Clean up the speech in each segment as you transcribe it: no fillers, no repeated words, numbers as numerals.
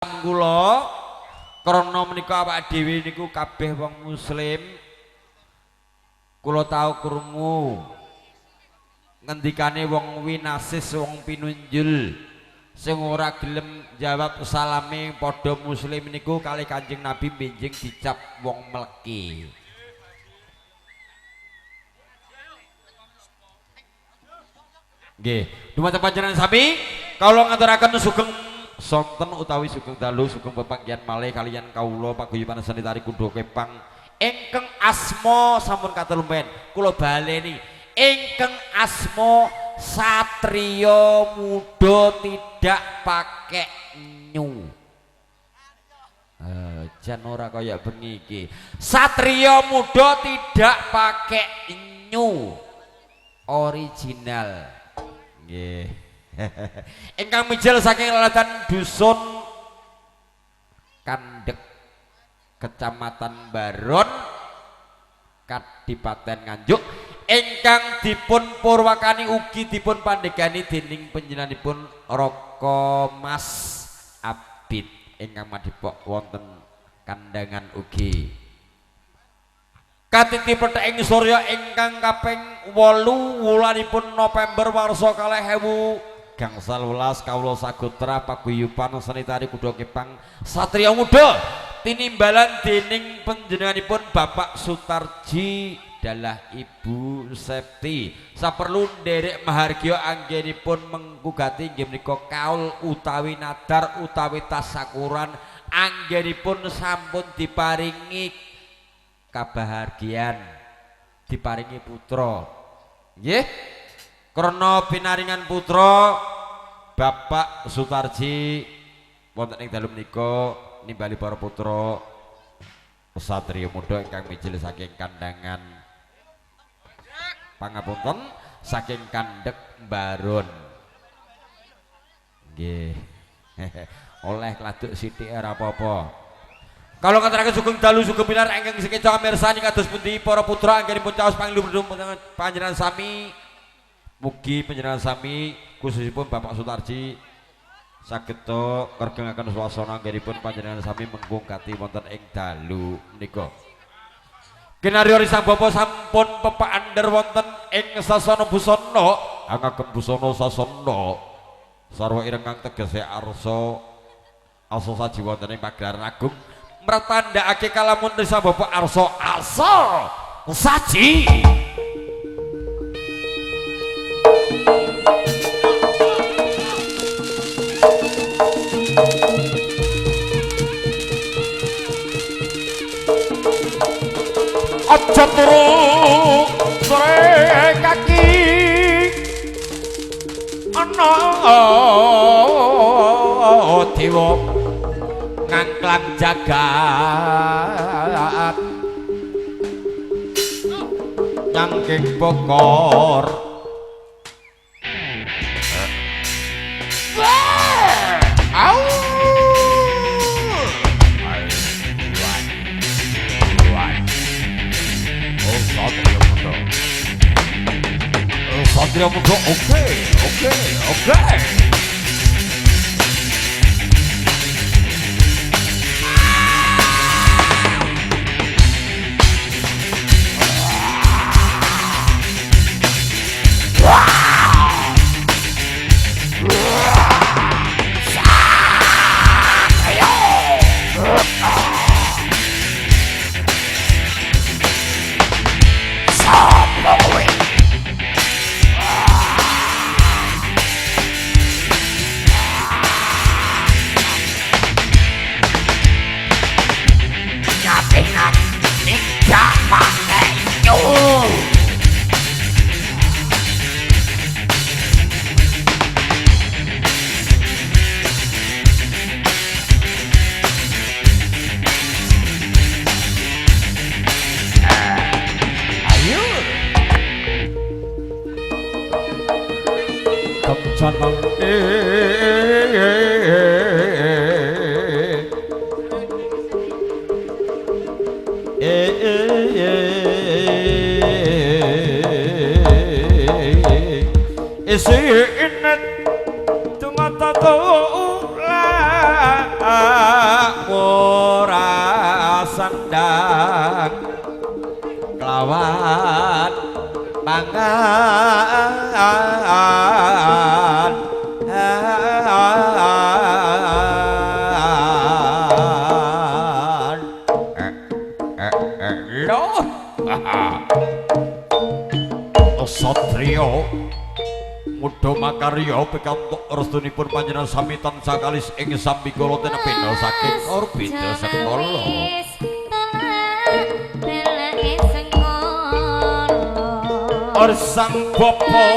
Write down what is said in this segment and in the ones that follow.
Kula krana menika awak dhewe niku kabeh wong muslim kula tau krungu ngendikane wong winasis wong pinunjul sing ora gelem jawab salame padha muslim niku kali Kanjeng Nabi benjing dicap wong mleki. Nggih, dumateng panjenengan sami kawula ngaturaken sugeng sonten utawi sugeng dalu sugeng pepanggihan malih kaliyan kawula paguyuban sanitari kudo kepang ingkang asma sampun katelumen kula baleni ingkang asma satriya muda tidak pakai nyu. Jan ora kaya bengi iki. Satriya muda tidak pakai nyu. Original. Nggih. Ingkang mijil saking lelatan dusun Kandek Kecamatan Baron Kadipaten Nganjuk ingkang dipun purwakani ugi dipun pandegani dening panjenenganipun Raka Mas Abid ingkang madhepok wonten kandangan ugi katitipun ing surya ingkang kaping 8 wulanipun November warsa 2000 gangsal welas kawula sagotra paguyuban sanitari kuda kepang satriya muda tinimbalan dening panjenenganipun Bapak Sutarji dalah Ibu Septi saperlu nderek mahargya anggenipun menggugati inggih menika kaul utawi nadar utawi tasakuran anggenipun sampun diparingi kabahagiaan diparingi putra nggih krana pinaringan putra Bapak Sutarji wonten ing dalu menika nimbali para putra satriya muda ingkang mijil saking kandangan pangapunten saking Kandek Baron nggih oleh kladuk sithik ora apa-apa. Kalau ngaturaken sugeng dalu sugeng pinar ingkang sekeca mirsani kados pundi para putra anggenipun caos panglindung panjenengan sami mugi panjenengan sami khususipun Bapak Sutarji sageta ngregengaken swasana anggenipun panjenengan sami menggungkati wonten ing dalu menika. Kinarya risang bapa sampun pepaandher wonten ing sasana busana angagem busana sasana sarwa ireng tegese arsa asa saji wonten ing pagelaran agung mratandhakake kalamun risang bapa arsa saji aja turu sore kaki ana dewa ngangklang jagat nyangking bokor au Satria Muda, oke. Isi inet tumata tulah angan loh Satrio Muda makarya pikantuk restunipun panjenengan sami tansah kalis ing sambikala tenepena saking orbita sekala. Orsang bapa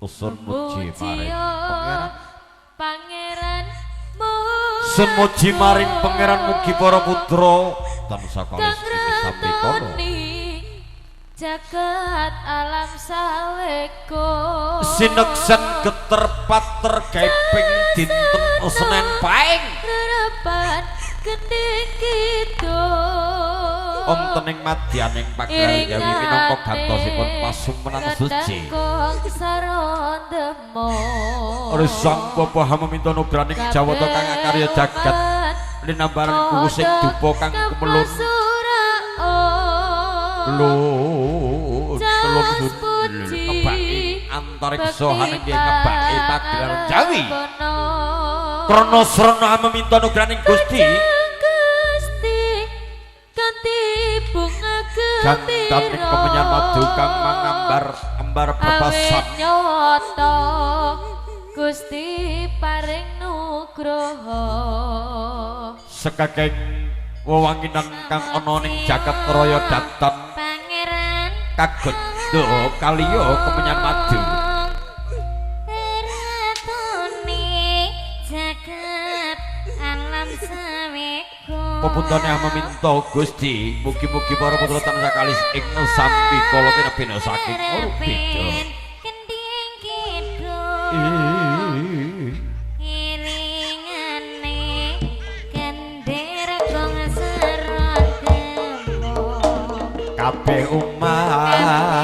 Sun muji maring pangeran Sun muji maring pangeran mugi para putra tansah kalis ing sambikala jagat alam saweko sineksen geter pater geping dinten Senen Paing rerepan gending kita wontening madyaning pagrayawi minangka gantosipun pasumenan suci Risang Bapa hamaminta nugraning jawata kang akarya jagat linambaran kuwusing dupa kang kumelun ngebaki antariksa hanengge ngebaki pagelaran Jawi krana srana hamaminta nugraning Gusti gantaning kemenyan madu kang mangambar bebasan nyoto Gusti paring nugraha sekakeng wewanginan kang ana ning jagat raya datan pangeran kagondo kaliya kemenyan madu jagat alam saweko peputane meminta Gusti mugi-mugi para putra tansah kalis ing sambikala tinebena saking orbita kending ilingane kendher kong serotemu kabeh umat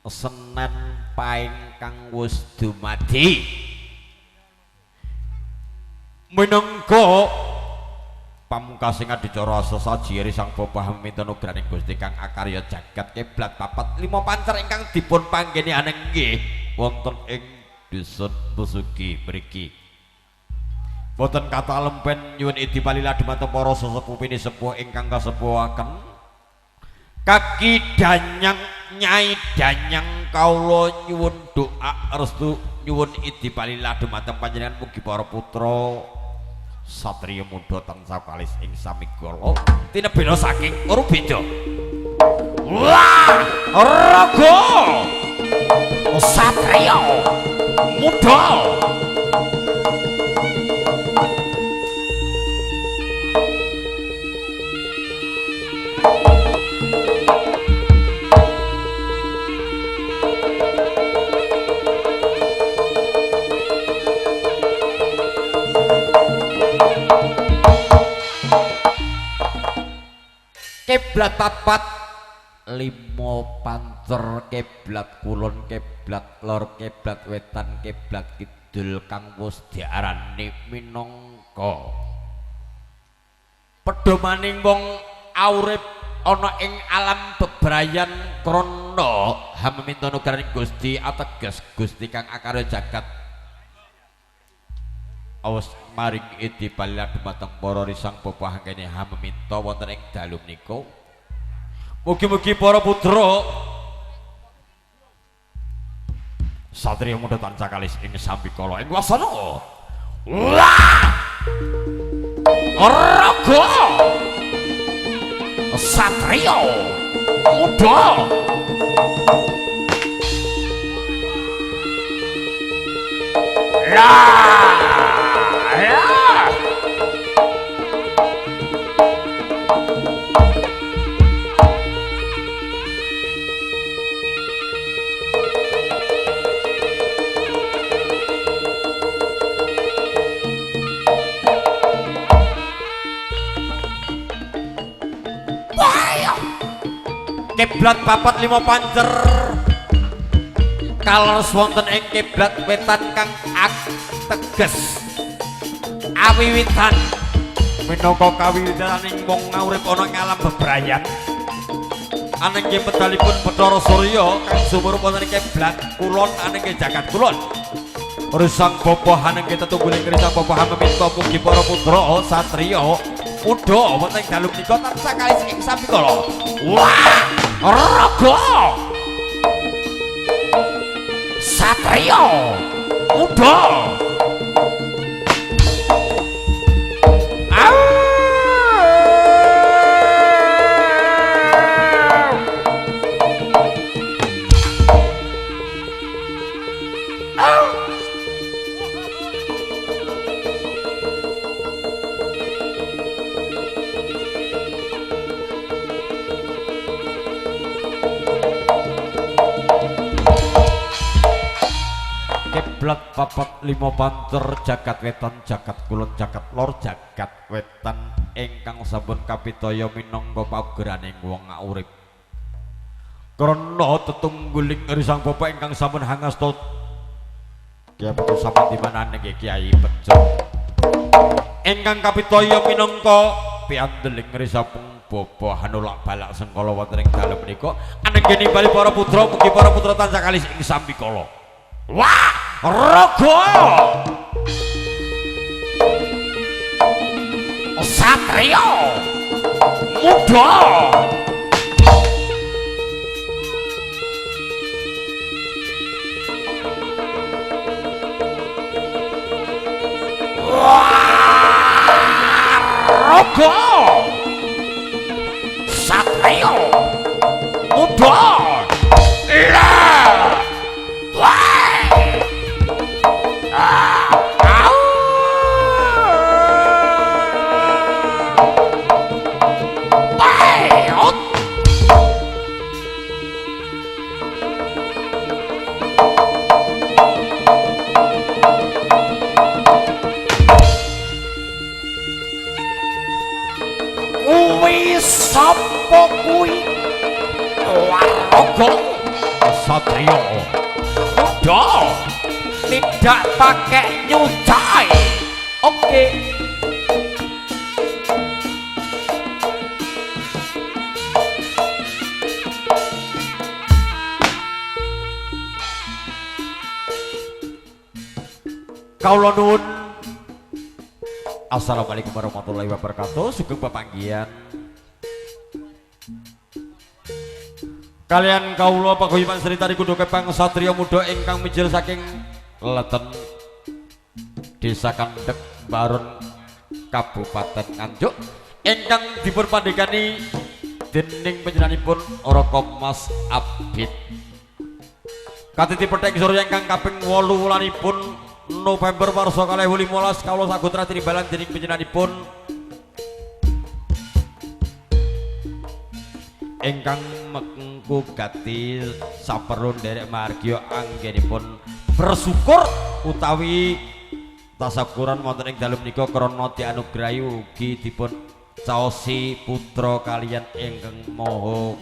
Senen Paing kang wis dumadi minangka pamungkasing adicara sesaji sang Bapak minta nugraning Gusti kang akarya jagat kiblat papat 5 pancer ingkang dipun panggeni anenggih wonten ing dusun Pusugi mriki. Boten kata lempen nyuwun idi palila dumateng para sesepuh sepuh ingkang kasepuhaken. Kaki danyang Nyai Danyang kawula nyuwun doa restu nyuwun idi palila dumateng panjenengan mugi para putra satriya muda tansah kalis ing samigala tinebena saking Urbeda. Wah! Raga satriya muda kiblat papat 5 pancer kiblat kulon kiblat lor kiblat wetan kiblat kidul kang wis diarani minangka pedomaning wong urip ana ing alam bebrayan krana hamiminta nugraning Gusti ateges Gusti kang akarya jagat awas maring idi palila dumateng para risang bapa kene hamiminta wonten ing dalu menika. Mugi-mugi para putra satriya muda tansah kalis ing sambikala ing wasana. Wah! Raga satriya muda kiblat papat 5 pancer kaleres wonten ing kiblat wetan kang ateges awiwitan minangka kawiwitaning wong urip ana ing alam bebrayan anenggih medalipun Bathara Surya kang sumur wonten ing kiblat kulon anenggih jagat kulon risang bapa anenggih tetungguling risang bapa hamiminta mugi para putra satriya muda wonten ing dalu menika tansah kalis ing sambikala. Wah! Raga satriya muda kiblat papat 5 pancer jagat wetan jagat kulon jagat lor jagat wetan ingkang sampun kapitaya minangka paugeraning wong urip krana tetungguling risang bapa ingkang sampun hangasta Kyai Bejo sampun dimanane Kyai Bejo ingkang kapitaya minangka piandeling risang bapa hanulak balak sengkala wonten ing dalem menika anenggih bali para putra mugi para putra tansah kalis ing sambikala. Wah! Raga satriya muda raga satriya muda sapa kuwi Raga satriya muda tidak pakai nyucai. Oke Kawula nuwun. Assalamualaikum warahmatullahi wabarakatuh. Sugeng pepanggihan kalian kawula paguyuban Sri Tari Kudu Kepang Satria Muda ingkang mijil saking Leten Desa Kandek Baron Kabupaten Nganjuk ingkang dipun pandhegani dening panjenenganipun Raka Mas Abid. Katiti petek surya ingkang kaping 8 wulanipun November warsa 2015 kawula sagutra tinimbalan dening panjenenganipun ingkang mengku gati saperlu nderek margya anggenipun bersyukur utawi tasakuran wonten ing dalem menika krana dianugrahi ugi dipun caosi putra kaliyan ingkang maha